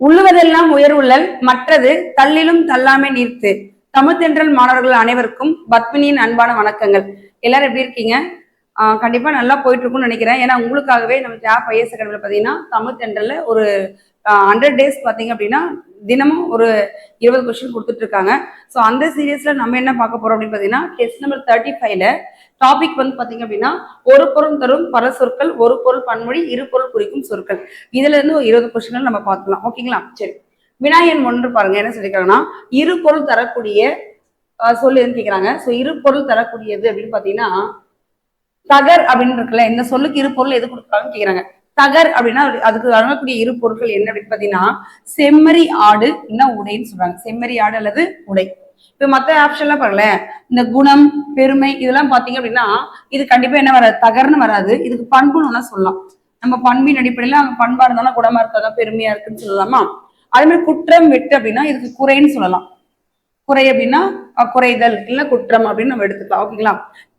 உள்ளுவதெல்லாம் உயர்வுள்ளல் மற்றது தள்ளிலும் தள்ளாமை நீர்த்து. தமிழ்தென்றல் மாணவர்கள் அனைவருக்கும் பத்மினியின் அன்பான வணக்கங்கள். எல்லாரும் எப்படி இருக்கீங்க? கண்டிப்பா நல்லா போயிட்டு இருக்கும்னு நினைக்கிறேன். ஏன்னா உங்களுக்காகவே நம்ம ஜாப் ஐஎஸ் அகாடமில பாத்தீங்கன்னா தமிழ்தென்றல்ல ஒரு 100 days பாத்தீங்க அப்படின்னா தினமும் ஒரு 20 கொஸ்டின் கொடுத்துட்டு இருக்காங்க. ஸோ அந்த சீரியஸ்ல நம்ம என்ன பார்க்க போறோம் அப்படின்னு பாத்தீங்கன்னா டெஸ்ட் நம்பர் 35ல டாபிக் வந்து பாத்தீங்க அப்படின்னா ஒரு பொருள் தரும் பல சொற்கள், ஒரு பொருள் பன்மொழி, இரு பொருள் குறிக்கும் சொற்கள். இதுல இருந்து ஒரு 20 கொஸ்டின்கள் நம்ம பார்க்கலாம். ஓகேங்களா? சரி, வினாயன் 1 பாருங்க என்ன சொல்லிருக்காங்கன்னா இரு பொருள் தரக்கூடிய சொல்லு கேட்கிறாங்க. ஸோ இரு பொருள் தரக்கூடியது அப்படின்னு பாத்தீங்கன்னா தகர் அப்படின்னு இருக்குல்ல, இந்த சொல்லுக்கு இரு பொருள் எது கொடுக்குறாங்கன்னு கேக்குறாங்க. தகர் அப்படின்னா அதுக்கு வழங்கக்கூடிய இரு பொருட்கள் என்ன அப்படின்னு பாத்தீங்கன்னா செம்மறி ஆடு இல்ல உடைன்னு சொல்றாங்க. செம்மறி ஆடு அல்லது உடை. இப்ப மத்த ஆப்ஷன்லாம் பாருங்களேன், இந்த குணம், பெருமை இதெல்லாம் பாத்தீங்க அப்படின்னா இது கண்டிப்பா என்ன வராது, தகர்னு வராது. இதுக்கு பண்புன்னு சொல்லலாம். நம்ம பண்பின் அடிப்படையில அங்க பண்பா இருந்தாலும் குணமா இருக்காங்க, பெருமையா இருக்குன்னு சொல்லலாமா. அதே மாதிரி குற்றம் வெட்டு அப்படின்னா இதுக்கு குறைன்னு சொல்லலாம். குறை அப்படின்னா குறைதல் இல்ல குற்றம் அப்படின்னு நம்ம எடுத்துக்கலாம். ஓகேங்களா?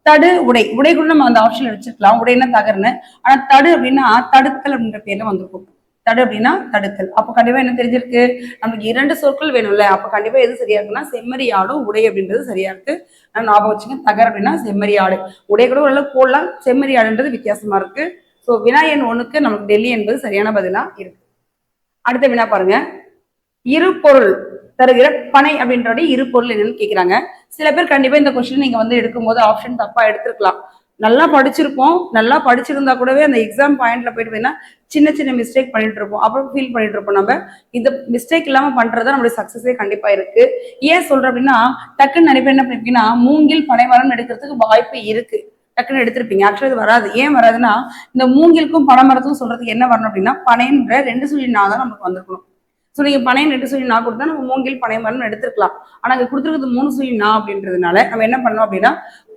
தடு உடை, உடை கூட நம்ம அந்த ஆப்ஷன்ல வச்சிருக்கலாம். உடைன்னா தகர்னு. ஆனா தடு அப்படின்னா தடுத்தல் அப்படின்ற பேர்ல வந்திருக்கும். தடு அப்படின்னா தடுத்தல். அப்ப கண்டிப்பா என்ன தெரிஞ்சிருக்கு, நமக்கு 2 சொற்கள் வேணும்ல. அப்ப கண்டிப்பா எது சரியா இருக்குன்னா செம்மறி ஆடும் உடை அப்படின்றது சரியா இருக்கு. நான் ஞாபகம் வச்சுங்க. தகர் அப்படின்னா செம்மறி ஆடு, உடை கூட ஓரளவு போடலாம். செம்மறி ஆடுன்றது வித்தியாசமா இருக்கு. ஸோ வினாயன் 1க்கு நமக்கு டெல்லி என்பது சரியான பதிலா இருக்கு. அடுத்த வினா பாருங்க, இரு பொருள் தருகிற பனை அப்படின்றத இரு பொருள் என்னன்னு கேக்குறாங்க. சில பேர் கண்டிப்பா இந்த கொஸ்டின் நீங்க வந்து எடுக்கும்போது ஆப்ஷன் தப்பா எடுத்திருக்கலாம். நல்லா படிச்சிருப்போம், நல்லா படிச்சிருந்தா கூடவே அந்த எக்ஸாம் பாயிண்ட்ல போயிட்டு சின்ன சின்ன மிஸ்டேக் பண்ணிட்டு இருப்போம். அப்புறம் ஃபீல் பண்ணிட்டு இருப்போம். நம்ம இந்த மிஸ்டேக் இல்லாம பண்றதா நம்மளுடைய சக்சஸே கண்டிப்பா இருக்கு. ஏன் சொல்றேன் அப்படின்னா டக்குன்னு நிறைய பேர் என்ன பண்ணிருப்பீங்கன்னா மூங்கில் பனைமரம் எடுக்கிறதுக்கு வாய்ப்பு இருக்கு. டக்குன்னு எடுத்திருப்பீங்க. ஆக்சுவலி இது வராது. ஏன் வராதுன்னா இந்த மூங்கிலுக்கும் பனைமரத்துக்கும் சொல்றதுக்கு என்ன வரணும் அப்படின்னா பனைன்ற 2 சுழி நா தான் நமக்கு வந்திருக்கணும். ஸோ நீங்க பனை 2 சுழி நா கொடுத்தா நம்ம மூங்கில் பனை மரம் எடுத்துருக்கலாம். ஆனா அங்க கொடுத்துருக்கிறது 3 சுழி நா அப்படின்றதுனால நம்ம என்ன பண்ணோம் அப்படின்னா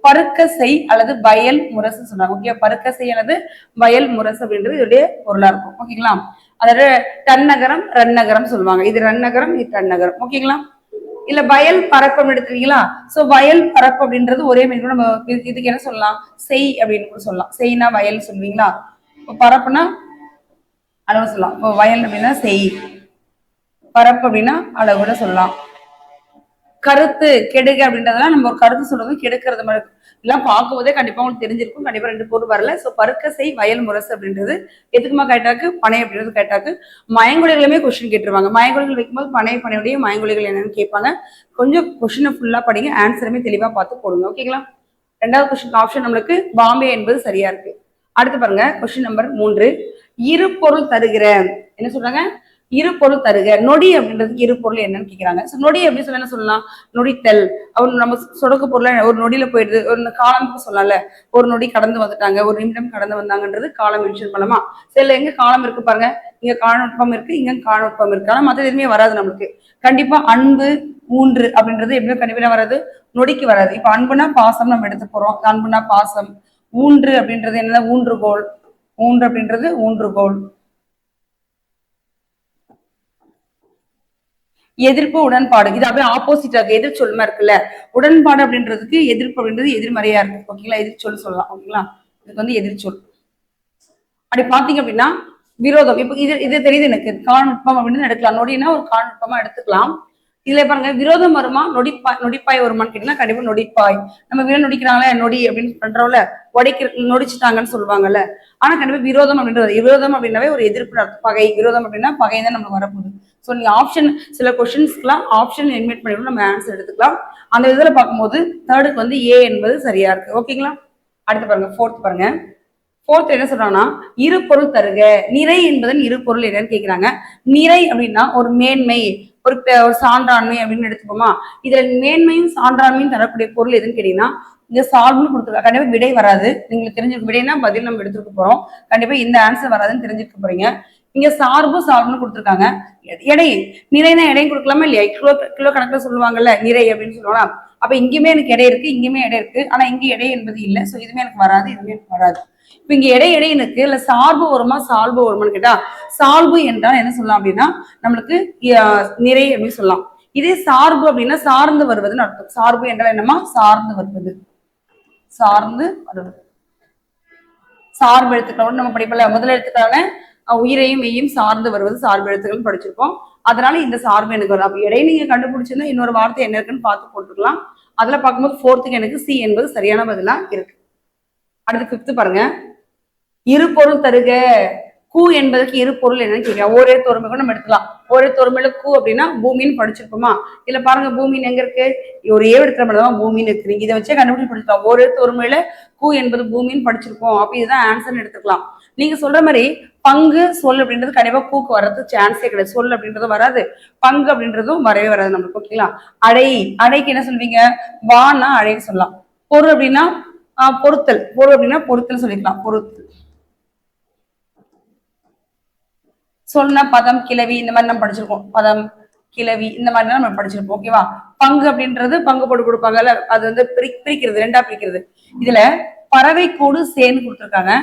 பருக்கசை அல்லது வயல் முரசு சொல்றாங்க. ஓகே, பருக்கசை அல்லது வயல் முரசு அப்படின்றது இதோடைய பொருளா இருக்கும். ஓகேங்களா? அதாவது தன்னகரம் ரன்னகரம் சொல்லுவாங்க. இது ரன்னகரம், இது தன்னகரம். ஓகேங்களா? இல்ல வயல் பரப்பம் எடுத்துறீங்களா? சோ வயல் பரப்பு அப்படின்றது ஒரே மீன் நம்ம இதுக்கு என்ன சொல்லலாம், செய் அப்படின்னு கூட சொல்லலாம். செய்னா வயல் சொல்லுவீங்களா? பரப்புனா அளவு சொல்லலாம். இப்போ வயல் அப்படின்னா செய், பரப்பு அப்படின்னா அளவு கூட சொல்லலாம். கருத்து கெடுக அப்படின்றதெல்லாம் நம்ம ஒரு கருத்து சொல்றது கெடுக்கிறது மாதிரி எல்லாம் பார்க்கும்போதே கண்டிப்பா உங்களுக்கு தெரிஞ்சிருக்கும். கண்டிப்பா 2 பொருள் வரல. சோ பருக்கசை வயல் முரசு அப்படின்றது எதுக்குமா கேட்டாக்கு பனை அப்படின்றது கேட்டாக்கு மயங்கொழிகளுமே கொஸ்டின் கேட்டுருவாங்க. மயங்கொழிகள் வைக்கும்போது பனையுடைய மயங்கொழிகள் என்னன்னு கேட்பாங்க. கொஞ்சம் கொஸ்டினை ஃபுல்லா படிங்க, ஆன்சருமே தெளிவா பார்த்து போடுங்க. ஓகேங்களா? 2வது கொஸ்டின் ஆப்ஷன் நம்மளுக்கு பாம்பே என்பது சரியா இருக்கு. அடுத்து பாருங்க கொஸ்டின் நம்பர் 3, இரு பொருள் தருகிற என்ன சொல்றாங்க, இரு பொருள் தருக. நொடி அப்படின்றதுக்கு இரு பொருள் என்னன்னு கேக்குறாங்க. நொடி எப்படி சொல்ல என்ன சொல்லலாம், நொடித்தல். அவர் நம்ம சொடக்கு பொருள் ஒரு நொடியில போயிடுது. ஒரு காலம்னு சொல்லல, ஒரு நொடி கடந்து வந்துட்டாங்க, ஒரு நிமிடம் கடந்து வந்தாங்கன்றது காலம் மென்ஷன் பண்ணலாமா? சரி, எங்க காலம் இருக்கு பாருங்க, இங்க காலநுட்பம் இருக்கு, இங்க காலநுட்பம் இருக்கு. ஆனா மற்ற எதுவுமே வராது நம்மளுக்கு. கண்டிப்பா அன்பு ஊன்று அப்படின்றது எப்படி கண்டிப்பா வராது, நொடிக்கு வராது. இப்ப அன்புனா பாசம் நம்ம எடுத்து போறோம். அன்புனா பாசம். ஊன்று அப்படின்றது என்ன, ஊன்றுகோல். ஊன்று அப்படின்றது ஊன்றுகோல். எதிர்ப்பு உடன்பாடு, இது அப்படியே ஆப்போசிட்டா இருக்கு. எதிர் சொல்லுமா இருக்குல்ல, உடன்பாடு அப்படின்றதுக்கு எதிர்ப்பு அப்படின்றது எதிர்மறையா இருக்கு. ஓகேங்களா? எதிர்ச்சொல் சொல்லலாம். ஓகேங்களா? இதுக்கு வந்து எதிர்ச்சொல். அப்படி பாத்தீங்க அப்படின்னா விரோதம். இப்ப இது தெரியுது எனக்கு, காலநுட்பம் அப்படின்னு எடுக்கலாம். நொடினா ஒரு காலநுட்பமா எடுத்துக்கலாம். இதுல பாருங்க விரோதம் வருமா, நொடிப்பாய் வருமானு கேட்டீங்கன்னா கண்டிப்பா நொடிப்பாய். நம்ம வீர நொடிக்கிறாங்களே நொடி அப்படின்னு பண்றோம்ல, நொடிச்சுட்டாங்கன்னு சொல்லுவாங்கல்ல. ஆனா கண்டிப்பா விரோதம் அப்படின்றது, விரோதம் அப்படின்னாவே ஒரு எதிர்ப்பு அர்த்தம். பகை, விரோதம் அப்படின்னா பகை தான் நமக்கு வரப்போகுது. ஸோ நீங்க ஆப்ஷன் சில கொஸ்டின்ஸ்க்குலாம் ஆப்ஷன் எலிமினேட் பண்ணிவிட்டு நம்ம ஆன்சர் எடுத்துக்கலாம். அந்த இதில் பார்க்கும்போது தேர்டுக்கு வந்து ஏ என்பது சரியா இருக்கு. ஓகேங்களா? அடுத்து பாருங்க 4th பாருங்க. 4th என்ன சொல்றாங்கன்னா இரு பொருள் தருக. நிறை என்பதன் இரு பொருள் என்னன்னு கேட்கிறாங்க. நிறை அப்படின்னா ஒரு மேன்மை, ஒரு சான்றாண்மை அப்படின்னு எடுத்துப்போமா. இதுல மேன்மையும் சான்றாண்மையும் தரக்கூடிய பொருள் எதுன்னு கேட்டீங்கன்னா இங்க சால்வ்னு கொடுத்துருக்காங்க. கண்டிப்பா விடை வராது. உங்களுக்கு தெரிஞ்சிருக்கும். விடைனா பதில் நம்ம எடுத்துக்க போறோம். கண்டிப்பா இந்த ஆன்சர் வராதுன்னு தெரிஞ்சுக்க போறீங்க. இங்க சார்பு சால்வ்னு கொடுத்துருக்காங்க. எடை, நிறைனா எடையும் கொடுக்கலாமா இல்லையா? கிலோ கணக்குல சொல்லுவாங்கல்ல நிறை அப்படின்னு சொல்லுவாங்க. அப்ப இங்கேயுமே எனக்கு எடை இருக்கு, இங்கேயுமே எடை இருக்கு. ஆனா இங்க எடை என்பது இல்லை. சோ இதுவுமே எனக்கு வராது, இதுவுமே எனக்கு வராது. இப்ப இங்க எடை எனக்கு இல்ல சார்பு வருமா சால்பு வருமானு கேட்டா சால்பு என்றால் என்ன சொல்லலாம் அப்படின்னா நம்மளுக்கு நிறை அப்படின்னு சொல்லலாம். இதே சார்பு அப்படின்னா சார்ந்து வருவதுன்னு அர்த்தம். சார்பு என்றால் என்னமா, சார்ந்து வருவது. சார்ந்து வருவது. சார்பு எழுத்துக்களோட நம்ம படிப்பல முதல் எழுத்துக்கான உயிரையும் மெய்யும் சார்ந்து வருவது சார்பு எழுத்துக்கள் படிச்சிருப்போம். அதனால இந்த சார்பு எனக்கு வரும். அப்ப இடையே நீங்க கண்டுபிடிச்சிருந்தா இன்னொரு வார்த்தை என்ன இருக்குன்னு பார்த்து போட்டுக்கலாம். அதுல பார்க்கும்போது ஃபோர்த்துக்கு எனக்கு சி என்பது சரியான பதிலா இருக்கு. அடுத்து ஃபிஃப்த் பாருங்க. இரு பொருள் தருக. கூ என்பதற்கு இரு பொருள் என்னன்னு கேட்கலாம். ஒரே தொறுமை கூட நம்ம எடுத்துக்கலாம். ஒரே தொறுமையில கூ அப்படின்னா பூமின்னு படிச்சிருப்போமா? இதுல பாருங்க பூமின்னு எங்க இருக்கு? ஒரே இடத்துல மட்டும்தான் பூமின்னு இருக்கு. நீங்க இதை வச்சே கண்டுபிடிச்சு படிச்சுக்கலாம். ஒரே தொறுமையில கூ என்பது பூமின்னு படிச்சிருக்கோம். அப்ப இதுதான் ஆன்சர்னு எடுத்துக்கலாம். நீங்க சொல்ற மாதிரி பங்கு சொல் அப்படின்றது கண்டிப்பா கூக்கு வர்றது சான்ஸே கிடையாது. சொல் அப்படின்றதும் வராது, பங்கு அப்படின்றதும் வரவே வராது நம்மளுக்கு. ஓகேங்களா? அடை, அடைக்கு என்ன சொல்வீங்க? வானா அடைன்னு சொல்லலாம். பொருள் அப்படின்னா பொருத்தல், பொருள் அப்படின்னா பொருத்தல் சொல்லிக்கலாம். பொருத்தல். சொன்னா பதம், கிளவி இந்த மாதிரி நம்ம படிச்சிருக்கோம். பதம், கிளவி இந்த மாதிரி நம்ம படிச்சிருப்போம். ஓகேவா? பங்கு அப்படின்றது பங்கு போட்டு கொடுப்பாங்கல்ல, அது வந்து பிரிக்கிறது, ரெண்டா பிரிக்கிறது. இதுல பறவை கூடு சேர்ந்து கொடுத்துருக்காங்க.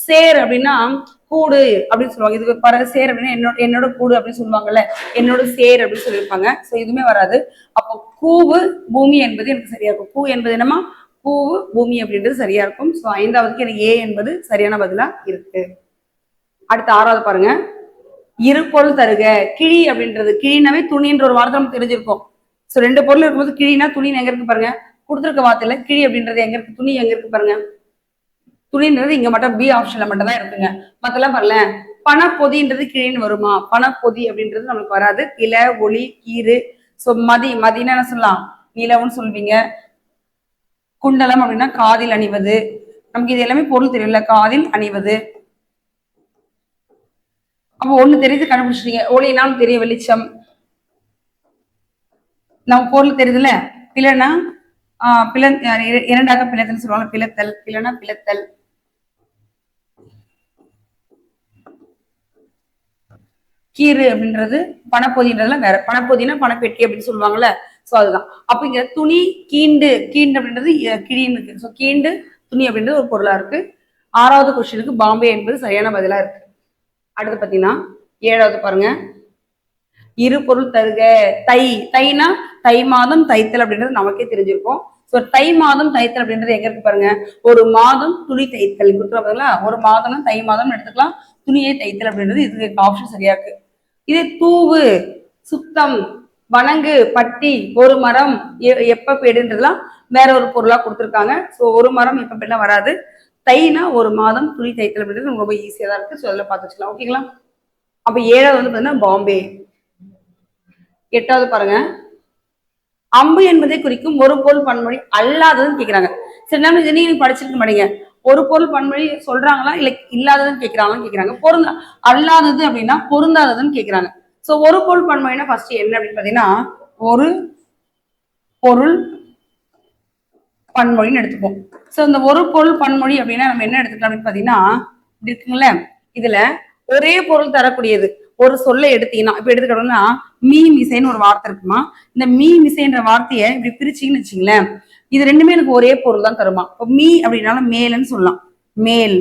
சேர் அப்படின்னா கூடு அப்படின்னு சொல்லுவாங்க. இது பறவை சேர் அப்படின்னா என்னோட கூடு அப்படின்னு சொல்லுவாங்கல்ல, என்னோட சேர் அப்படின்னு சொல்லியிருப்பாங்க. ஸோ இதுவுமே வராது. அப்போ கூவு பூமி என்பது எனக்கு சரியா இருக்கும். கூ என்பது என்னமா? கூவு பூமி அப்படின்றது சரியா இருக்கும். ஸோ ஐந்தாவதுக்கு எனக்கு ஏ என்பது சரியான பதிலா இருக்கு. அடுத்து ஆறாவது பாருங்க. இரு பொருள் தருக. கிழி அப்படின்றது, கிழினாவே துணின்ற ஒரு வார்த்தை நம்ம தெரிஞ்சிருக்கோம். ஸோ ரெண்டு பொருள் இருக்கும்போது கிழினா துணின்னு எங்க இருக்கு பாருங்க. கொடுத்துருக்க வார்த்தையில கிழி அப்படின்றது எங்க இருக்கு? துணி எங்க இருக்கு பாருங்க. துணின்றது இங்க மட்டும் பி ஆப்ஷன்ல மட்டும் தான் இருக்குங்க. மத்தெல்லாம் பாருல. பணப்பொதின்றது கிழின்னு வருமா? பணப்பொதி அப்படின்றது நமக்கு வராது. இல, ஒளி, கீறு. ஸோ மதினா என்ன சொல்லலாம்? நிலவுன்னு சொல்வீங்க. குண்டலம் அப்படின்னா காதில் அணிவது. நமக்கு இது எல்லாமே பொருள் தெரியல. காதில் அணிவது. அப்போ ஒண்ணு தெரியுது, கண்டுபிடிச்சிட்டீங்க. ஒளினாலும் தெரிய வெளிச்சம். நம்ம பொருள் தெரியுதுல்ல. பிளனா இரண்டாக பிளத்தல் சொல்லுவாங்க. பிளத்தல், பிளனா பிளத்தல். கீறு அப்படின்றது பணப்பொதின்றதுல வேற. பணப்பொதினா பணப்பெட்டி அப்படின்னு சொல்லுவாங்கல்ல. சோ அதுதான். அப்ப இங்க துணி கீண்டு, கீண்டு அப்படின்றது கிழின்னு இருக்கு. ஸோ கீண்டு துணி அப்படின்றது ஒரு பொருளா இருக்கு. ஆறாவது கொஸ்டினுக்கு பாம்பே என்பது சரியான பதிலா இருக்கு. அடுத்து பாத்தீங்கன்னா ஏழாவது பாருங்க. இரு பொருள் தருக. தை, தைனா தை மாதம் தைத்தல் அப்படின்றது நமக்கே தெரிஞ்சிருக்கும். ஸோ தை மாதம் தைத்தல் அப்படின்றது எங்க இருக்கு பாருங்க. ஒரு மாதம் துணி தைத்தல் கொடுத்துருவாங்களா. ஒரு மாதம்னா தை மாதம் எடுத்துக்கலாம். துணியை தைத்தல் அப்படின்றது இதுக்கு ஆப்ஷன் சரியா இருக்கு. இதே தூவு, சுத்தம், வணங்கு, பட்டி, ஒரு மரம், எப்ப பேடுன்றதுலாம் வேற ஒரு பொருளா கொடுத்துருக்காங்க. ஸோ ஒரு மரம் எப்ப பேடுலாம் வராது. தைனா ஒரு மாதம் துணி தைத்தல் அப்படின்றது ரொம்ப ஈஸியா தான் இருக்கு. ஸோ அதில் பார்த்து வச்சுக்கலாம். ஓகேங்களா? அப்ப ஏழாவது வந்து பாத்தீங்கன்னா பாம்பே. எட்டாவது பாருங்க. அம்பு என்பதை குறிக்கும் ஒரு பொருள் பன்மொழி அல்லாததுன்னு கேக்குறாங்க. சரி, நம்ம இதை நீங்க படிச்சிருக்க மாட்டீங்க. ஒரு பொருள் பன்மொழி சொல்றாங்களா இல்ல இல்லாததுன்னு கேக்குறாங்கன்னு கேக்குறாங்க. அல்லாதது அப்படின்னா பொருந்தாததுன்னு கேக்குறாங்க. சோ ஒரு பொருள் பன்மொழினா ஃபர்ஸ்ட் என்ன அப்படின்னு பாத்தீங்கன்னா ஒரு பொருள் பன்மொழின்னு எடுத்துப்போம். சோ இந்த ஒரு பொருள் பன்மொழி அப்படின்னா நம்ம என்ன எடுத்துக்கலாம் அப்படின்னு பாத்தீங்கன்னா இப்படி இருக்குங்களே. இதுல ஒரே பொருள் தரக்கூடியது ஒரு சொல்ல எடுத்தீங்கன்னா, இப்ப எடுத்துக்கிட்டோம்னா மீ மிசைன்னு ஒரு வார்த்தை இருக்குமா. இந்த மீ மிசைன்ற வார்த்தையை இப்படி பிரிச்சிங்கன்னு வச்சுங்களேன், இது ரெண்டுமே எனக்கு ஒரே பொருள் தான் தருமா. இப்போ மீ அப்படின்னாலும் மேல்னு சொல்லலாம், மேல்.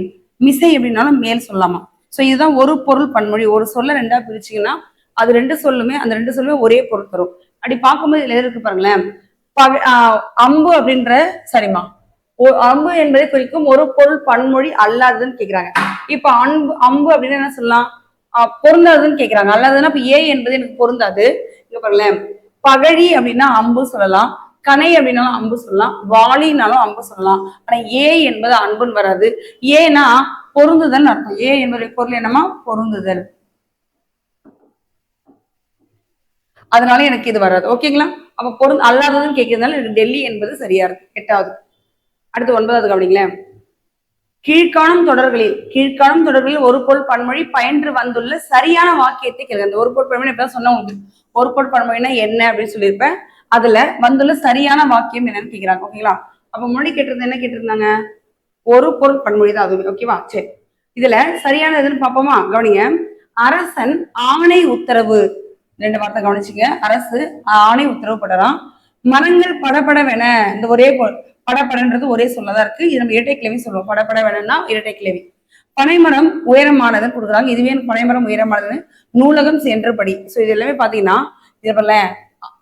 மிசை அப்படின்னாலும் மேல் சொல்லலாமா. சோ இதுதான் ஒரு பொருள் பன்மொழி. ஒரு சொல்ல ரெண்டா பிரிச்சிங்கன்னா அது ரெண்டு சொல்லுமே, அந்த ரெண்டு சொல்லுமே ஒரே பொருள் தரும். அப்படி பார்க்கும்போது இதுல இருக்கு பாருங்களேன். அம்பு அப்படின்ற சரிமா அம்பு என்பதை குறிக்கும் ஒரு பொருள் பன்மொழி அல்லாததுன்னு கேக்குறாங்க. இப்ப அம்பு அப்படின்னு என்ன சொல்லலாம்? பொருந்தாதுன்னு கேக்குறாங்க. அல்லாததுன்னா இப்ப ஏ என்பது எனக்கு பொருந்தாது. இங்க பாருங்களேன். பகழி அப்படின்னா அம்பு சொல்லலாம், கனை அப்படின்னாலும் அம்பு சொல்லலாம், வாளினாலும் அம்பு சொல்லலாம். ஆனா ஏ என்பது அன்புன்னு வராது. ஏன்னா பொருந்துதல் அர்த்தம். ஏ என்பது பொருள் என்னமா? பொருந்துதல். அதனால எனக்கு இது வராது. ஓகேங்களா? அப்ப அல்லாததுன்னு கேட்கறதுனால எனக்கு டெல்லி என்பது சரியா இருக்கு. எட்டாவது. அடுத்து ஒன்பதாவது கவனிங்களேன். கீழ்காணும் தொடர்களில் ஒரு பொருள் பன்மொழி பயின்று வந்துள்ள சரியான வாக்கியத்தை கேளுங்க. அந்த ஒரு பொருள் பன்மொழி எப்ப சொன்ன உங்களுக்கு ஒரு பொருள் பன்மொழினா என்ன அப்படின்னு சொல்லியிருப்பேன். அதுல வந்துள்ள சரியான வாக்கியம் என்னன்னு கேக்குறாங்க. ஓகேங்களா? அப்ப மொழி கேட்டிருந்தா என்ன கேட்டிருந்தாங்க? ஒரு பொருள் பன்மொழி தான் அதுவும். ஓகேவா? சரி, இதுல சரியானதுன்னு பார்ப்போமா? கவனிங்க. அரசன் ஆணை உத்தரவு, ரெண்டு வார்த்தை கவனிச்சுங்க. அரசு ஆணை உத்தரவு படலாம். மரங்கள் படபடவென, இந்த ஒரே படப்படன்றது ஒரே சொல்லதான் இருக்கு. இது நம்ம இரட்டை கிளவி சொல்லுவோம். படப்பட வேணும்னா இரட்டை கிளவி. பனைமரம் உயரமானதுன்னு கொடுக்குறாங்க. இதுவே பனைமரம் உயரமானதுன்னு நூலகம் சென்று படி. சோ இது எல்லாமே பாத்தீங்கன்னா இது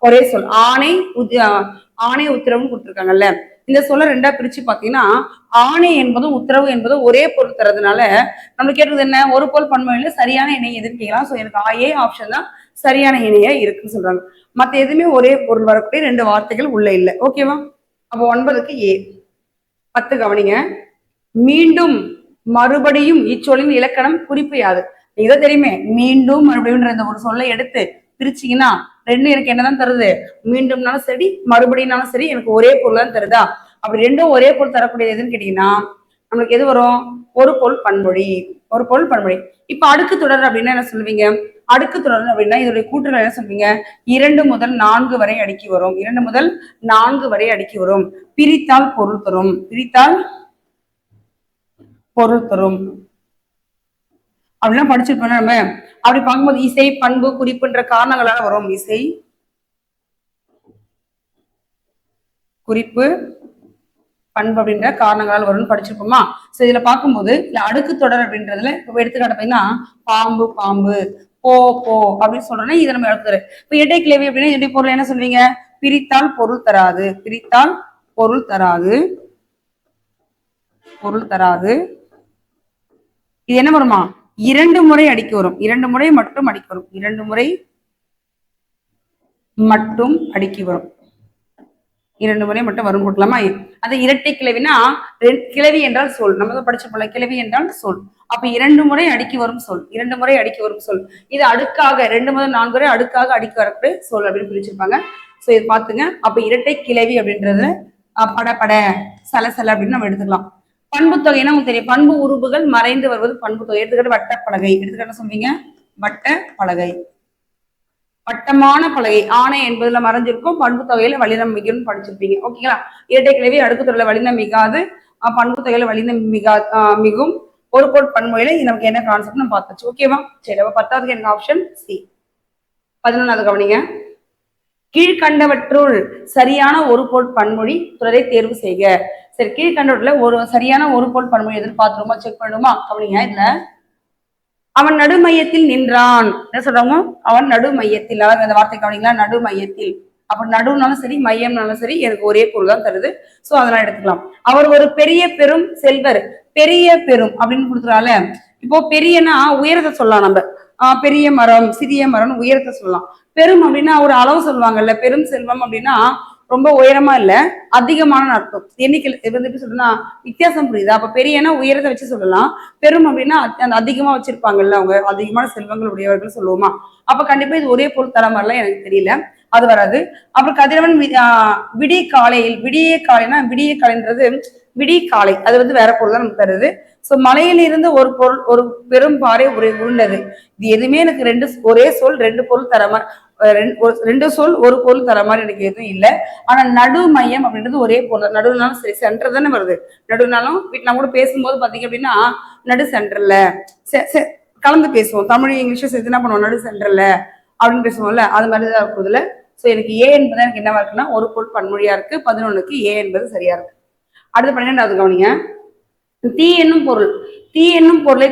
ஒரே சொல். ஆணை உத்தரவுன்னு கொடுத்துருக்காங்கல்ல. இந்த சொல்ல ரெண்டா பிரிச்சு பாத்தீங்கன்னா ஆணை என்பதும் உத்தரவு என்பதும் ஒரே பொருள் தரதுனால நம்ம கேட்டது என்ன, ஒரு பொருள் பன்மொழியில சரியான இணை எதுன்னு கேட்கலாம். ஸோ எனக்கு ஏ ஆப்ஷன் தான் சரியான இணையா இருக்குன்னு சொல்றாங்க. மத்த எதுவுமே ஒரே பொருள் வரக்கூடிய ரெண்டு வார்த்தைகள் உள்ள இல்லை. ஓகேவா? அப்போ 9க்கு ஏ. 10 கவனிங்க. மீண்டும் மறுபடியும் இச்சொல்லின் இலக்கணம் குறிப்பு யாது? இதை தெரியுமே, மீண்டும் மறுபடியும் இந்த ஒரு சொல்லை எடுத்து பிரிச்சிங்கன்னா ரெண்டு எனக்கு என்னதான் தருது, மீண்டும்னாலும் சரி மறுபடியும்னாலும் சரி எனக்கு ஒரே பொருள் தான் தருதா? அப்படி ரெண்டும் ஒரே பொருள் தரக்கூடியது எதுன்னு கேட்டீங்கன்னா நம்மளுக்கு எது வரும், ஒரு பொருள் பன்மொழி. ஒரு பொருள் பன்மொழி. இப்ப அடுக்கு தொடர் அப்படின்னா என்ன சொல்லுவீங்க, அடுக்கு தொடர் அப்படின்னா இதோடைய கூற்றுகள் என்ன சொல்வீங்க, 2 முதல் 4 வரை அடுக்கி வரும். 2 முதல் 4 வரை அடுக்கி வரும். பிரித்தால் பொருள் தரும். பிரித்தால் பொருள் தரும் அப்படிலாம் படிச்சிருப்போம் நம்ம. அப்படி பார்க்கும்போது இசை பண்பு குறிப்புன்ற காரணங்களால வரும். இசை குறிப்பு பண்பு அப்படின்ற காரணங்களால் வரும்னு படிச்சிருப்போமா? சோ இதுல பார்க்கும்போது இல்ல அடுக்கு தொடர் அப்படின்றதுல எடுத்துக்காட்டு பார்த்தீங்கன்னா பாம்பு பாம்பு, போ போ அப்படின்னு சொல்றோம்னா இதை நம்ம எடுத்துறோம். இப்ப இடை கிளவி அப்படின்னா இடை பொருள் என்ன சொல்வீங்க, பிரித்தால் பொருள் தராது. பிரித்தால் பொருள் தராது. பொருள் தராது. இது என்ன வருமா, 2 முறை அடிக்க வரும். 2 முறை மட்டும் அடிக்க வரும். 2 முறை மட்டும் அடுக்கி வரும். 2 முறை மட்டும் வரும் கொடுக்கலாமா? அது இரட்டை கிளவினா கிளவி என்றால் சொல். நம்ம தான் படிச்சிருப்போம்ல, கிளவி என்றால் சொல். அப்ப 2 முறை அடுக்கி வரும் சொல். 2 முறை அடுக்கி வரும் சொல். இது அடுக்காக 2 முதல் 4 வரை அடுக்காக அடுக்கி வரக்கூடிய சொல் அப்படின்னு பிரிச்சிருப்பாங்க. சோ இது பாத்துங்க. அப்ப இரட்டை கிளவி அப்படின்றது பட பட சலசல அப்படின்னு நம்ம எடுத்துக்கலாம். பண்பு தொகைன்னா உங்களுக்கு தெரியும், பண்பு உருபுகள் மறைந்து வருவது பண்பு தொகை. எடுத்துக்கிட்டு வட்ட பலகை. எடுத்துக்கிட்ட சொல்வீங்க வட்ட பலகை. வட்டமான பலகை ஆணை என்பதுல மறைஞ்சிருக்கும், பண்பு தொகையில வல்லினம் மிகுன்னு படிச்சிருப்பீங்க. ஓகேங்களா? இரட்டை கிளவி அடுக்கு தொடர்ல வல்லினம் மிகாது, பண்பு தொகையில வல்லினம் மிகும். ஒரு பொருள் பன்மொழியில நமக்கு என்ன கான்செப்ட் நம்ம பார்த்தாச்சு. ஓகேவா? சரி, அப்ப 10வது எனக்கு ஆப்ஷன் சி. 11வது கவனிங்க. கீழ்கண்டவற்றுள் சரியான ஒரு பொருள் பன்மொழி தொடரை தேர்வு செய்க. சரி, கீழ்கண்டவற்றுல ஒரு சரியான ஒரு பொருள் பன்மொழி எதுன்னு பாத்துருமா, செக் பண்ணுமா? கவனிங்க. இதுல அவன் நடுமையத்தில் நின்றான் என்ன சொல்றாங்க, அவன் நடுமையத்தில். அதாவது அந்த வார்த்தை கவனிங்களா, நடுமையத்தில். அப்ப நடுனாலும் சரி மையம்னாலும் சரி எனக்கு ஒரே பொருள் தான் தருது. சோ அதெல்லாம் எடுத்துக்கலாம். அவர் ஒரு பெரிய பெரும் செல்வர். பெரிய பெரும் அப்படின்னு கொடுக்குறால, இப்போ பெரியனா உயரத்தை சொல்லலாம் நம்ம. பெரிய மரம் சிறிய மரம் உயரத்தை சொல்லலாம். பெரும் அப்படின்னா ஒரு அளவு சொல்லுவாங்கல்ல, பெரும் செல்வம் அப்படின்னா ரொம்ப உயரமா இல்ல, அதிகமான அர்த்தம். எண்ணிக்கை எப்படி சொல்றதுன்னா வித்தியாசம் புரியுதா? அப்ப பெரியனா உயரத்தை வச்சு சொல்லலாம், பெரும் அப்படின்னா அந்த அதிகமா வச்சிருப்பாங்கல்ல, அவங்க அதிகமான செல்வங்கள் உடையவர்கள் சொல்லுவோமா? அப்ப கண்டிப்பா இது ஒரே பொருள் தர மாதிரிலாம் எனக்கு தெரியல, அது வராது. அப்புறம் கதிரவன் விடிய காலையில், விடிய காலைனா விடிய காலைன்றது விடிய காலை, அது வந்து வேற பொருள் தான் நமக்கு தருது. சோ மலையிலிருந்து ஒரு பொருள் ஒரு பெரும் பாறை உருண்டது. இது எதுவுமே எனக்கு ஒரே சொல் ரெண்டு பொருள் தர மாதிரி, ரெண்டு சொல் ஒரு பொருள் தர மாதிரி எனக்கு எதுவும் இல்லை. ஆனா நடு மையம் அப்படின்றது ஒரே பொருள். நடுவுனாலும் சரி சென்டர் தானே வருது. நடுவுனாலும் வீட்டுல கூட பேசும்போது பாத்தீங்க அப்படின்னா நடு சென்டர்ல கலந்து பேசுவோம். தமிழ் இங்கிலீஷும் சேர்த்து என்ன பண்ணுவோம், நடு சென்டர்ல அப்படின்னு பேசுவோம்ல, அது மாதிரிதான் இருக்குதுல. சோ எனக்கு ஏ என்பது எனக்கு என்னவா இருக்குன்னா ஒரு பொருள் பன்மொழியா இருக்கு. 11க்கு ஏ என்பது சரியா இருக்கு. அடுத்து 12வது கவனிங்க. தீ என்னும் பொருள், தீ என்னும் பொருளை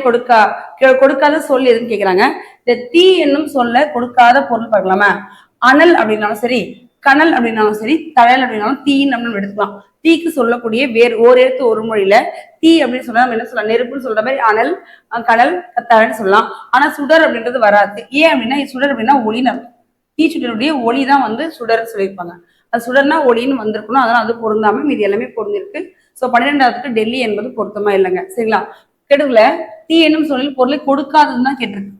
கொடுக்காத சொல் எதுன்னு கேக்குறாங்க. இந்த தீ என்னும் சொல்ல கொடுக்காத பொருள் பார்க்கலாமா? அனல் அப்படின்னாலும் சரி, கனல் அப்படின்னாலும் சரி, தழல் அப்படின்னாலும் தீன்னு நம்ம எடுத்துக்கலாம். தீக்கு சொல்லக்கூடிய வேறு ஓரெழுத்து ஒரு மொழியில தீ அப்படின்னு சொன்னா நம்ம என்ன சொல்லலாம், நெருப்புன்னு சொல்ற மாதிரி அனல் கனல் தழல்னு சொல்லலாம். ஆனா சுடர் அப்படின்றது வராது. ஏன் அப்படின்னா சுடர் அப்படின்னா ஒளினம், தீச்சுடருடைய ஒளி தான் வந்து சுடர்ன்னு சொல்லியிருப்பாங்க. அது சுடர்னா ஒளின்னு வந்திருக்கணும், அதனால அது பொருந்தாம மீது எல்லாமே பொருந்திருக்கு. சோ 12வதுக்கு டெல்லி என்பது பொருத்தமா இல்லைங்க. சரிங்களா? கெடுவுல தீ என்னும் சொல்லில் பொருளை கொடுக்காதுன்னு தான் கேட்டிருக்கு,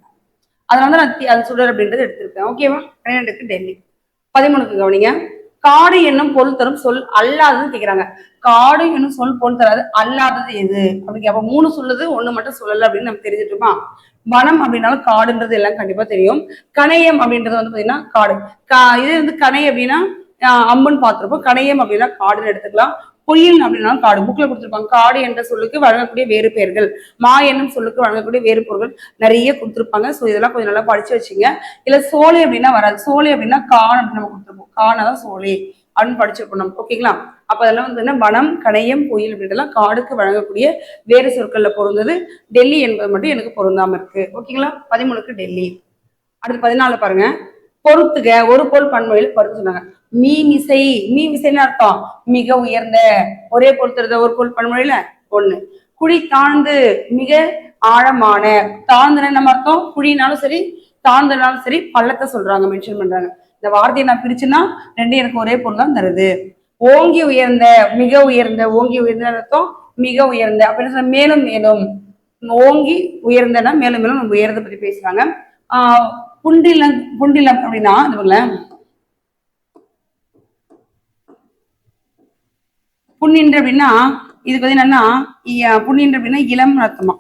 அதனால நான் அது சுடர் அப்படின்றது எடுத்திருக்கேன். ஓகேவா? 12க்கு டெல்லி. 13க்கு கவனிங்க. காடு என்னும் பொருள் தரும் சொல் அல்லாததுன்னு கேக்குறாங்க. காடு என்னும் சொல் பொருள் தராது, அல்லாதது எது அப்படின்னு. அப்ப 3 சொல்லுது, 1 மட்டும் சொல்லல அப்படின்னு நம்ம தெரிஞ்சுட்டுமா? வனம் அப்படின்னாலும் காடுன்றது எல்லாம் கண்டிப்பா தெரியும். கணையம் அப்படின்றது வந்து பாத்தீங்கன்னா காடு. இது வந்து கணை அப்படின்னா அம்புன்னு பார்த்திருப்போம். கணையம் அப்படின்னா காடுன்னு எடுத்துக்கலாம். பொய்யல் அப்படின்னா காடு. புக்ல கொடுத்துருப்பாங்க. காடு என்ற சொல்லுக்கு வழங்கக்கூடிய வேறு பெயர்கள், மா என்னும் சொல்லுக்கு வழங்கக்கூடிய வேறு பொருட்கள் நிறைய கொடுத்துருப்பாங்க. ஸோ இதெல்லாம் கொஞ்சம் நல்லா படிச்சு வச்சுங்க. இல்ல சோலை அப்படின்னா வராது. சோலை அப்படின்னா கான் அப்படின்னு நம்ம கொடுத்துருப்போம். காணதான் சோலை அப்படின்னு படிச்சிருப்போம் நம்ம. ஓகேங்களா? அப்ப அதெல்லாம் வந்து என்ன, வனம் கணையம் பொய்யல் அப்படின்றலாம் காடுக்கு வழங்கக்கூடிய வேறு சொற்கள்ல பொருந்தது. டெல்லி என்பது மட்டும் எனக்கு பொருந்தாம இருக்கு. ஓகேங்களா? 13க்கு டெல்லி. அடுத்து 14 பாருங்க. பொறுத்துக ஒரு பொருள் பன்மொழியில பொறுத்து சொன்னாங்க. மீமிசை, மீமிசைன்னு அர்த்தம் மிக உயர்ந்த, ஒரே பொறுத்துறத ஒரு பொருள் பன்மொழியில ஒண்ணு. குழி தாழ்ந்து, மிக ஆழமான, தாழ்ந்துன நம்ம அர்த்தம், குழினாலும் சரி தாழ்ந்தனாலும் சரி பள்ளத்தை சொல்றாங்க, மென்ஷன் பண்றாங்க. இந்த வார்த்தையை நான் பிரிச்சுன்னா ரெண்டும் எனக்கு ஒரே பொருள் தான் தருது. ஓங்கி உயர்ந்த, மிக உயர்ந்த, ஓங்கி உயர்ந்த அர்த்தம் மிக உயர்ந்த, அப்படின்னு மேலும் மேலும், ஓங்கி உயர்ந்தனா மேலும் மேலும் நம்ம உயர்ந்த பத்தி பேசுறாங்க. புண்டிலம், புண்டிலம் அப்படின்னா புண்ணின்ற அப்படின்னா இது பாத்தீங்கன்னா புண்ணின்ற அப்படின்னா இளம் அர்த்தமா,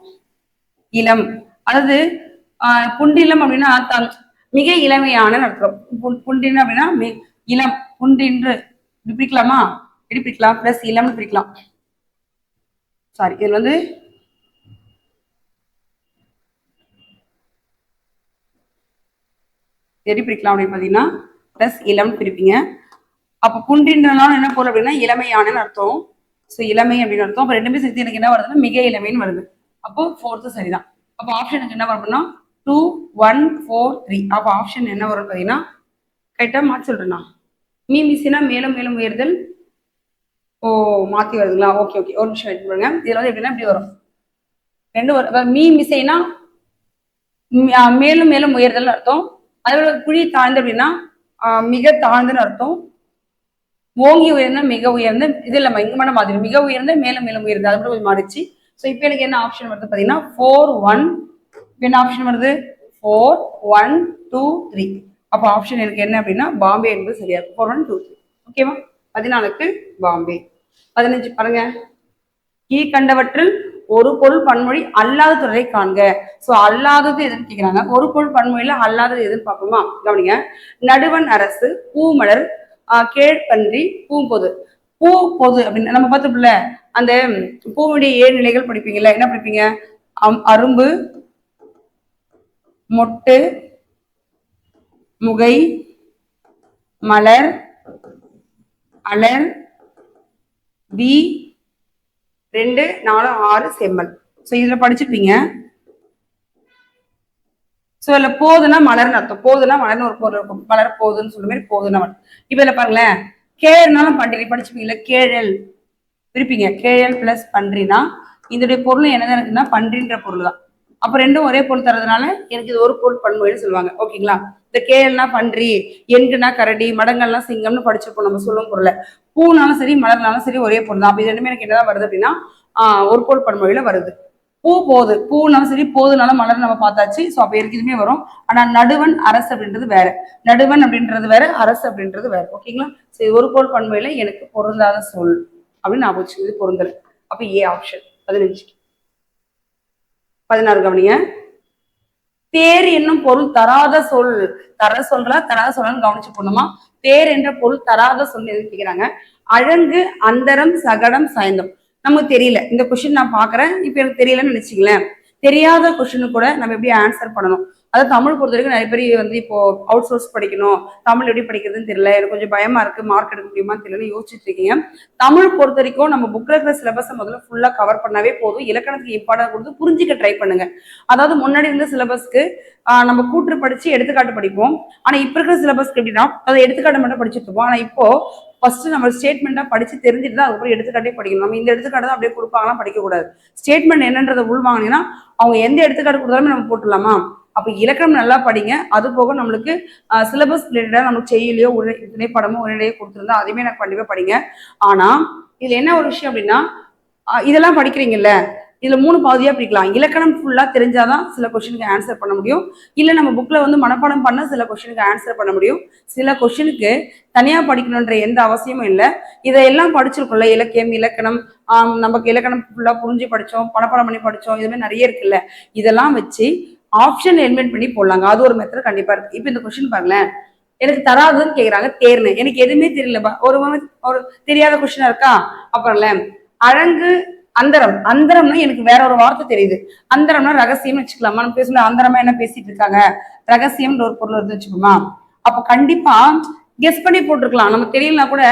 இளம். அதாவது புண்டிலம் அப்படின்னா மிக இளமையான அர்த்தம். புண்டின் அப்படின்னா இளம், புண்டின்று பிரிக்கலாமா, எப்படி பிரிக்கலாம், பிளஸ் இளம்னு பிரிக்கலாம். சாரி, இதுல வந்து எப்படி பிரிக்கலாம் அப்படின்னு பாத்தீங்கன்னா பிளஸ் இளம் பிரிப்பீங்க. அப்ப புண்டின்றனால என்ன பொருள் அப்படின்னா இளமையான அர்த்தம். ஸோ இளமை அப்படின்னு அர்த்தம். அப்ப ரெண்டுமே சேர்த்து எனக்கு என்ன வருதுன்னா மிக இளமைன்னு வருது. அப்போ ஃபோர்த்து சரிதான். அப்போ ஆப்ஷனுக்கு என்ன வரும்னா 2 1 4 3. அப்போ ஆப்ஷன் என்ன வரும் பார்த்தீங்கன்னா கரெக்டா மாற்றி சொல்றேன்னா மீமிசினா மேலும் மேலும் உயர்தல். ஓ மாத்தி வருதுங்களா, ஓகே ஓகே, ஒரு நிமிஷம் வெயிட் பண்ணுங்க. இதுல வந்து எப்படின்னா இப்படி வரும், ரெண்டு வரும். மீமிசைனா மேலும் மேலும் உயர்தல் அர்த்தம். அதோட குழி தாழ்ந்து அப்படின்னா மிக தாழ்ந்துன்னு அர்த்தம். ஓங்கி உயர்ந்த மிக உயர்ந்த, இது இல்லாம இங்க மட்டும் மாதிரி மிக உயர்ந்த மேலும் மேலும் உயர்ந்த, அது மட்டும் கொஞ்சம் மாறிச்சு. ஸோ இப்போ எனக்கு என்ன ஆப்ஷன் வருது பார்த்தீங்கன்னா 4 1. என்ன ஆப்ஷன் வருது 4 1 2 3. அப்போ ஆப்ஷன் எனக்கு என்ன அப்படின்னா பாம்பே என்பது சரியா இருக்கும். 4 1 2 3. ஓகேவா? 14க்கு பாம்பே. 15 பாருங்க, கீழ்கண்டவற்றில் ஒரு பொருள் பன்மொழி அல்லாத தொடரை காண்க. ஸோ அல்லாதது எதுன்னு கேட்கிறாங்க. ஒரு பொருள் பன்மொழியில அல்லாதது எதுன்னு பார்ப்போமா, கவனிங்க. நடுவன் அரசு, பூமலர், கேழ்பன்றி, பூம்பொது. பூ பொது அப்படின்னு நம்ம பார்த்தோம்ல, அந்த பூவுடைய 7 நிலைகள் படிப்பீங்கல்ல, என்ன படிப்பீங்க, அரும்பு, மொட்டு, முகை, மலர், அலர், வி 2 4 6 செம்மல். ஸோ இதுல படிச்சிருப்பீங்க. ஸோ இதுல போதுன்னா மலர்னு அர்த்தம். போதுன்னா மலர்னு ஒரு பொருள் இருக்கும், மலர் போதுன்னு சொல்ற மாதிரி போதுன்னா மலர். இப்ப இதுல பாருங்களேன், கேழ்னாலும் பன்றி படிச்சுப்பீங்களா, கேழல் இருப்பீங்க. கேழல் பிளஸ் பன்றினா இதோடைய பொருள் என்னதான் இருக்குன்னா பன்றின்ற பொருள் தான். அப்ப ரெண்டும் ஒரே பொருள் தரதுனால எனக்கு இது ஒரு பொருள் பன்மொழின்னு சொல்லுவாங்க. ஓகேங்களா? இந்த கேழ்னா பன்றி, எங்குனா கரடி, மடங்கள்னா சிங்கம்னு படிச்சிருப்போம் நம்ம சொல்லும் பொருளை. பூனாலும் சரி மலர்னாலும் சரி ஒரே பொருள் தான். அப்ப இது ரெண்டுமே எனக்கு என்னதான் வருது அப்படின்னா ஒரு பொருள் பன்மொழியில வருது. பூ போது, பூனாலும் சரி போதுனாலும் மலர் நம்ம பார்த்தாச்சு. ஸோ அப்ப எனக்கு இதுமே வரும். ஆனா நடுவன் அரசு அப்படின்றது வேற, நடுவன் அப்படின்றது வேற, அரசு அப்படின்றது வேற. ஓகேங்களா? சரி, ஒரு பொருள் பன்மொழியில எனக்கு பொருந்தாத சொல் அப்படின்னு நான் வச்சு இது பொருந்தல். அப்ப ஏ ஆப்ஷன். 15. 16 கவனிங்க. தேர் என்னும் பொருள் தராத சொல். தர சொல்றா தராத சொல்லு கவனிச்சு போடணுமா. தேர் என்ற பொருள் தராத சொல் எதுன்னு கேட்கிறாங்க. அழகு, அந்தரம், சகடம், சாய்ந்தம். நமக்கு தெரியல, இந்த கொஸ்டின் நான் பாக்குறேன், இப்ப எனக்கு தெரியலன்னு நினைச்சிங்களேன். தெரியாத கொஸ்டினு கூட நம்ம எப்படி ஆன்சர் பண்ணணும். அதாவது தமிழ் பொறுத்த வரைக்கும் நிறைய பேர் வந்து இப்போ அவுட் சோர்ஸ் படிக்கணும், தமிழ் எப்படி படிக்கிறதுன்னு தெரியல, எனக்கு கொஞ்சம் பயமா இருக்கு, மார்க் எடுக்க முடியுமா தெரியலன்னு யோசிச்சுட்டு இருக்கீங்க. தமிழ் பொறுத்த வரைக்கும் நம்ம புக்ல இருக்கிற சிலபஸை முதல்ல ஃபுல்லா கவர் பண்ணாவே போதும். இலக்கணத்துக்கு இம்பார்ட்டன்ட் கொடுத்து புரிஞ்சுக்க ட்ரை பண்ணுங்க. அதாவது முன்னாடி இருந்த சிலபஸ்க்கு நம்ம கூற்று படிச்சு எடுத்துக்காட்டு படிப்போம். ஆனா இப்ப இருக்கிற சிலபஸ்க்கு எப்படின்னா அதை எடுத்துக்காட்டு மட்டும் படிச்சுட்டு இருப்போம். ஆனா இப்போ ஃபர்ஸ்ட் நம்ம ஸ்டேட்மெண்டா படிச்சு தெரிஞ்சுட்டு தான் அதுக்கப்புறம் எடுத்துக்காட்டே படிக்கணும். நம்ம இந்த எடுத்துக்காட்டு தான் அப்படியே கொடுப்பாங்கலாம் படிக்க கூடாது. ஸ்டேட்மெண்ட் என்னன்றதை உள்வாங்கினீங்கன்னா அவங்க எந்த எடுத்துக்காட்டு கொடுத்தாலுமே நம்ம போட்டுடலாமா. அப்ப இலக்கணம் நல்லா படிங்க. அது போக நம்மளுக்கு சிலபஸ் ரிலேட்டடா நமக்கு செய்யலையோ திணைப்படமோ உரையிலேயே கொடுத்துருந்தா அதையுமே எனக்கு கண்டிப்பா படிங்க. ஆனா இதுல என்ன ஒரு விஷயம் அப்படின்னா இதெல்லாம் படிக்கிறீங்கல்ல, இதுல 3 பாதியா பிரிக்கலாம். இலக்கணம் ஃபுல்லா தெரிஞ்சாதான் சில கொஸ்டினுக்கு ஆன்சர் பண்ண முடியும். இல்ல நம்ம புக்ல வந்து மனப்பாடம் பண்ண சில கொஸ்டினுக்கு ஆன்சர் பண்ண முடியும். சில கொஸ்டினுக்கு தனியா படிக்கணும்ன்ற எந்த அவசியமும் இல்லை. இதையெல்லாம் படிச்சிருக்கோம்ல, இலக்கியம், இலக்கணம், நமக்கு இலக்கணம் ஃபுல்லா புரிஞ்சு படிச்சோம், மனப்பாடம் பண்ணி படிச்சோம், இது மாதிரி நிறைய இருக்குல்ல. இதெல்லாம் வச்சு ஆப்ஷன் எலிமினேட் பண்ணி போடலாங்க. அது ஒரு மெத்தட் கண்டிப்பா இருக்கு. இப்ப இந்த கொஸ்டின் பாருங்களேன், எனக்கு தராதுன்னு கேக்குறாங்க. தேர்னு எனக்கு எதுவுமே தெரியல, ஒரு தெரியாத கொஸ்டினா இருக்கா. அப்புறம்ல அழகு, அந்தரம். அந்தரம்னா எனக்கு வேற ஒரு வார்த்தை தெரியுது. அந்தரம்னா ரகசியம்னு வச்சுக்கலாமா. நம்ம பேசல அந்தரமா என்ன பேசிட்டு இருக்காங்க, ரகசியம்ன்ற ஒரு பொருள் இருந்து வச்சுக்கோமா. அப்ப கண்டிப்பா கெஸ் பண்ணி போட்டிருக்கலாம். நம்ம தெரியலனா கூட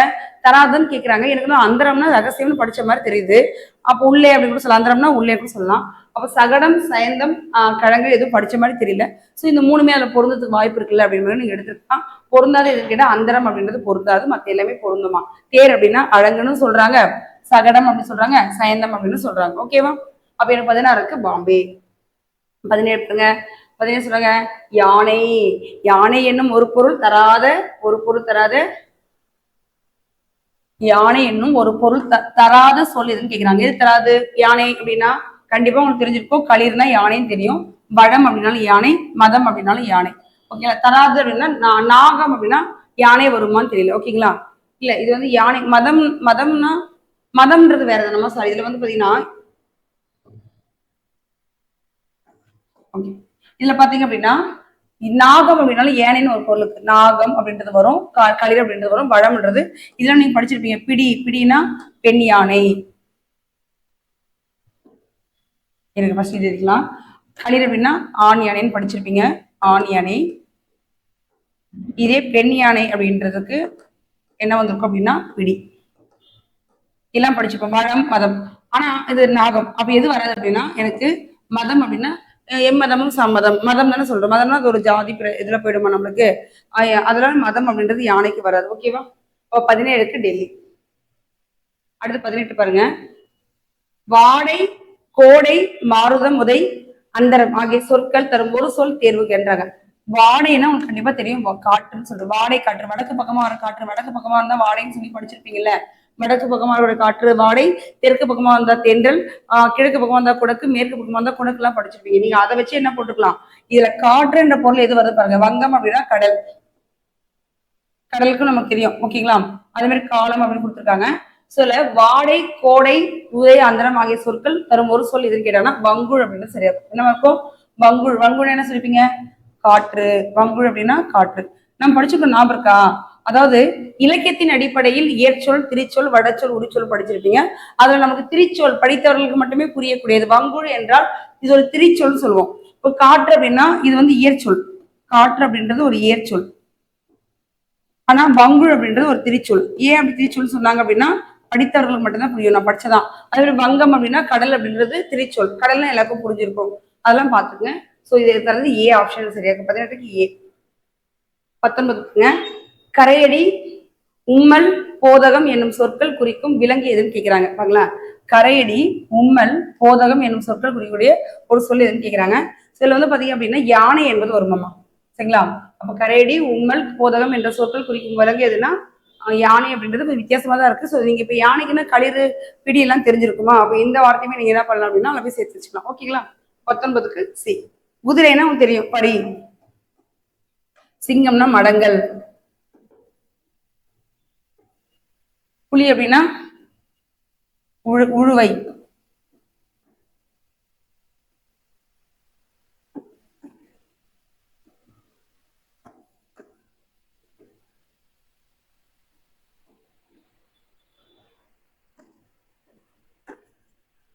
தராதுன்னு கேட்கிறாங்க, எனக்கு அந்தரம்னா ரகசியம்னு படிச்ச மாதிரி தெரியுது. அப்போ உள்ளே அப்படின்னு கூட சொல்லலாம், அந்தரம்னா உள்ளே கூட சொல்லலாம். அப்ப சகடம், சயந்தம், கழங்கு எதுவும் படிச்ச மாதிரி தெரியல. ஸோ இந்த மூணுமே அதுல பொருந்ததுக்கு வாய்ப்பு இருக்குல்ல அப்படின்னு நீங்க எடுத்துக்கலாம். பொருந்தாது எதுன்னு கேட்டா அந்தரம் அப்படின்றது பொருந்தாது, மத்த எல்லாமே பொருந்துமா. தேர் அப்படின்னா அழகுன்னு சொல்றாங்க, சகடம் அப்படின்னு சொல்றாங்க, சயந்தம் அப்படின்னு சொல்றாங்க. ஓகேவா? அப்ப எனக்கு 16 இருக்கு பாம்பே. 17 எடுத்துங்க. 17 சொல்றாங்க யானை. யானை என்னும் ஒரு பொருள் தராத, ஒரு பொருள் தராத, யானை என்னும் ஒரு பொருள் தராத சொல் எதுன்னு கேக்குறாங்க. எது தராது? யானை அப்படின்னா கண்டிப்பா உங்களுக்கு தெரிஞ்சிருக்கும். களிர்னா யானைன்னு தெரியும். வடம் அப்படின்னாலும் யானை, மதம் அப்படின்னாலும் யானை. ஓகேங்களா? தராது அப்படின்னா நாகம் அப்படின்னா யானை வருமான்னு தெரியல. ஓகேங்களா? இல்ல இது வந்து யானை. மதம், மதம்னா மதம்ன்றது வேற தானமா. சாரி, இதுல வந்து பாத்தீங்கன்னா இதுல பாத்தீங்க அப்படின்னா நாகம் அப்படின்னாலும் ஏனைன்னு ஒரு பொருளுக்கு நாகம் அப்படின்றது வரும், களிர் அப்படின்றது வரும், வளம்ன்றது இதெல்லாம் நீங்க படிச்சிருப்பீங்க. பிடி, பிடினா பெண் யானை. எனக்கு ஃபர்ஸ்ட் இது இருக்கலாம். களிர் அப்படின்னா ஆண் யானைன்னு படிச்சிருப்பீங்க, ஆண் யானை. இதே பெண் யானை அப்படின்றதுக்கு என்ன வந்திருக்கும் அப்படின்னா பிடி. எல்லாம் படிச்சுப்போம். வளம், மதம். ஆனா இது நாகம். அப்ப எது வராது அப்படின்னா எனக்கு மதம் அப்படின்னா எம்மதமும் சம்மதம். மதம் தானே சொல்றோம். மதம்னா அது ஒரு ஜாதி இதுல போயிடுமா நம்மளுக்கு. அதனால மதம் அப்படின்றது யானைக்கு வராது. ஓகேவா? 17க்கு டெல்லி. அடுத்து 18 பாருங்க. வாடை, கோடை, மாருதம், உதை, அந்தரம் ஆகிய சொற்கள் தரும் ஒரு சொல் தேர்வுகின்றாங்க. வாடைன்னா உங்களுக்கு கண்டிப்பா தெரியும், காற்றுன்னு சொல்றோம். வாடை காற்று, வடக்கு பக்கமா வர காற்று. வடக்கு பக்கமா இருந்தா வாடைன்னு சொல்லி படிச்சிருப்பீங்கல்ல. வடக்கு பக்கமா வர காற்று வாடை, தெற்கு பக்கமா வந்தா தென்றல், கிழக்கு பக்கமா வந்தா குடக்கு, மேற்கு பக்கமா வந்தா குடக்கு எல்லாம் படிச்சிருப்பீங்க. நீங்க அதை வச்சு என்ன போட்டுக்கலாம்? இதுல காற்று என்ற பொருள் எது வருது பாருங்க. வங்கம் அப்படின்னா கடல், கடலுக்கும் நமக்கு தெரியும். ஓகேங்களா? அதே மாதிரி காலம் அப்படின்னு கொடுத்துருக்காங்க. சொல்ல வாடை, கோடை, உதய, அந்தரம் ஆகிய சொற்கள் தரும் ஒரு சொல் எதுன்னு கேட்டாங்கன்னா வங்குள் அப்படின்னு சரியா என்ன இருக்கும்? வங்குள். வங்குள் என்ன சொல்லிப்பீங்க? காற்று. வங்குள் அப்படின்னா காற்று. நம்ம படிச்சுக்கணும், ஞாபகம் இருக்கா? அதாவது இலக்கியத்தின் அடிப்படையில் ஏற்சொல், திரிச்சொல், வடச்சொல், உரிச்சொல் படிச்சிருப்பீங்க. அதுல நமக்கு திரிச்சொல் படித்தவர்களுக்கு மட்டுமே புரியக்கூடியது. வங்குள் என்றால் இது ஒரு திரிச்சொல் சொல்லுவோம். இப்போ காற்று அப்படின்னா இது வந்து இயற்சொல். காற்று அப்படின்றது ஒரு இயற்சொல். ஆனா வங்குள் அப்படின்றது ஒரு திரிச்சொல். ஏன் அப்படி திரிச்சொல் சொன்னாங்க அப்படின்னா படித்தவர்களுக்கு மட்டும்தான் புரியும். நான் படிச்சதான். அதே மாதிரி வங்கம் அப்படின்னா கடல் அப்படின்றது திரிச்சொல். கடல்னா எல்லாருக்கும் புரிஞ்சிருக்கும். அதெல்லாம் பாத்துங்க. சோ இது தரது ஏ ஆப்ஷன் சரியா இருக்கு. 18க்கு ஏ. 19க்குங்க கரையடி, உம்மல், போதகம் என்னும் சொற்கள் குறிக்கும் விலங்கு எதுன்னு கேக்குறாங்க. பாங்களா? கரையடி, உம்மல், போதகம் என்னும் சொற்கள் குறிக்கக்கூடிய ஒரு சொல் எதுன்னு கேக்குறாங்க. இதுல வந்து பாத்தீங்க அப்படின்னா யானை என்பது வருமாமா. சரிங்களா? அப்ப கரையடி, உம்மல், போதகம் என்ற சொற்கள் குறிக்கும் விலங்கு எதுனா யானை அப்படின்றது வித்தியாசமா தான் இருக்கு. ஸோ நீங்க இப்ப யானைக்குன்னா களிறு, பிடி எல்லாம் தெரிஞ்சிருக்குமா? அப்ப இந்த வார்த்தையுமே நீங்க என்ன பண்ணலாம் அப்படின்னா அதை போய் சேர்த்து வச்சுக்கலாம். ஓகேங்களா? 19க்கு சி. குதிரைன்னா உங்களுக்கு தெரியும், படி. சிங்கம்னா மடங்கள். புலி அப்படின்னா உழுவை.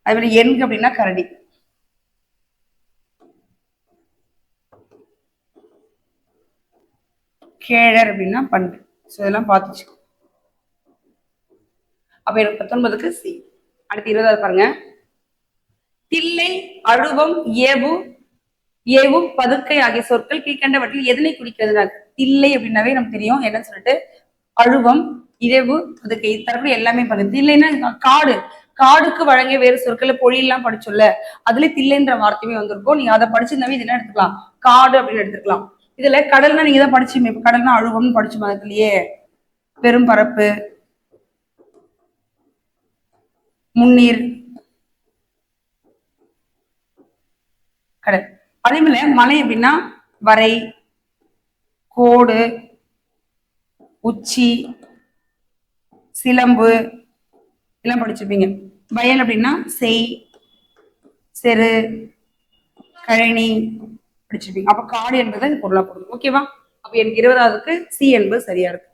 அதே மாதிரி எண்கு அப்படின்னா கரடி. கேழர் அப்படின்னா பண்டு. ஸோ இதெல்லாம் பார்த்துச்சு. அப்ப எனக்கு 19க்கு சி. அடுத்து 20வது பாருங்க. தில்லை, அழுவம், ஏவு, ஏவு, பதுக்கை ஆகிய சொற்கள் கீழ்கண்டவற்றில் எதனை குறிக்கிறது? தில்லை அப்படின்னாவே நமக்கு தெரியும் என்னன்னு சொல்லிட்டு. அழுவம், இரவு, பதுக்கை தரப்புல எல்லாமே பண்ணுது. தில்லைன்னா காடு. காடுக்கு வழங்கிய வேறு சொற்களை பொழியெல்லாம் படிச்சோல்ல, அதுல தில்லைன்ற வார்த்தையுமே வந்திருக்கும். நீங்க அதை படிச்சிருந்தாவே இது என்ன எடுத்துக்கலாம்? காடு அப்படின்னு எடுத்துக்கலாம். இதுல கடல்னா நீங்க தான் படிச்சுமே. இப்ப கடல்னா அழுவம்னு படிச்சு அதுலயே பெரும் பரப்பு, முன்னீர், கடல். அதே மாதிரி மலை அப்படின்னா வரை, கோடு, உச்சி, சிலம்பு எல்லாம் படிச்சிருப்பீங்க. வயல் அப்படின்னா செய், செரு, கழனி படிச்சிருப்பீங்க. அப்ப காடு என்பது பொருளா போடும். ஓகேவா? அப்ப எனக்கு 20வதுக்கு சி என்பது சரியா இருக்கு.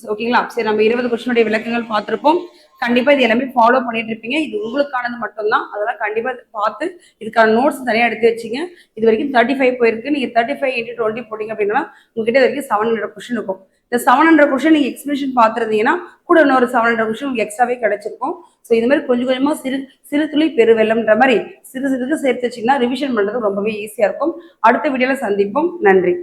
ஓகேங்களா? சரி, நம்ம 20 கொஸ்டினுடைய விளக்கங்கள் பார்த்திருப்போம். கண்டிப்பா இது எல்லாமே ஃபாலோ பண்ணிட்டு இருப்பீங்க. இது உங்களுக்கானது மட்டும்தான். அதெல்லாம் கண்டிப்பா பார்த்து இதுக்கான நோட்ஸ் தனியா எடுத்து வச்சுங்க. இது வரைக்கும் 35 போயிருக்கு. நீங்க 35 × 20 போட்டீங்க அப்படின்னா உங்ககிட்ட வரைக்கும் 700 கொஸ்டின் இருக்கும். இந்த 700 கொஸ்டின் நீங்க எக்ஸ்பிளேஷன் பார்த்துருந்தீங்கன்னா கூட இன்னொரு 700 கொஸ்டின் உங்களுக்கு எக்ஸ்ட்ராவே கிடைச்சிருக்கும். ஸோ இது மாதிரி கொஞ்சம் கொஞ்சமா சிறு துளி பெருவெள்ளம்ன்ற மாதிரி சிறு சிறுக்கு சேர்த்து வச்சிங்கன்னா ரிவிஷன் பண்றது ரொம்பவே ஈஸியா இருக்கும். அடுத்த வீடியோல சந்திப்போம். நன்றி.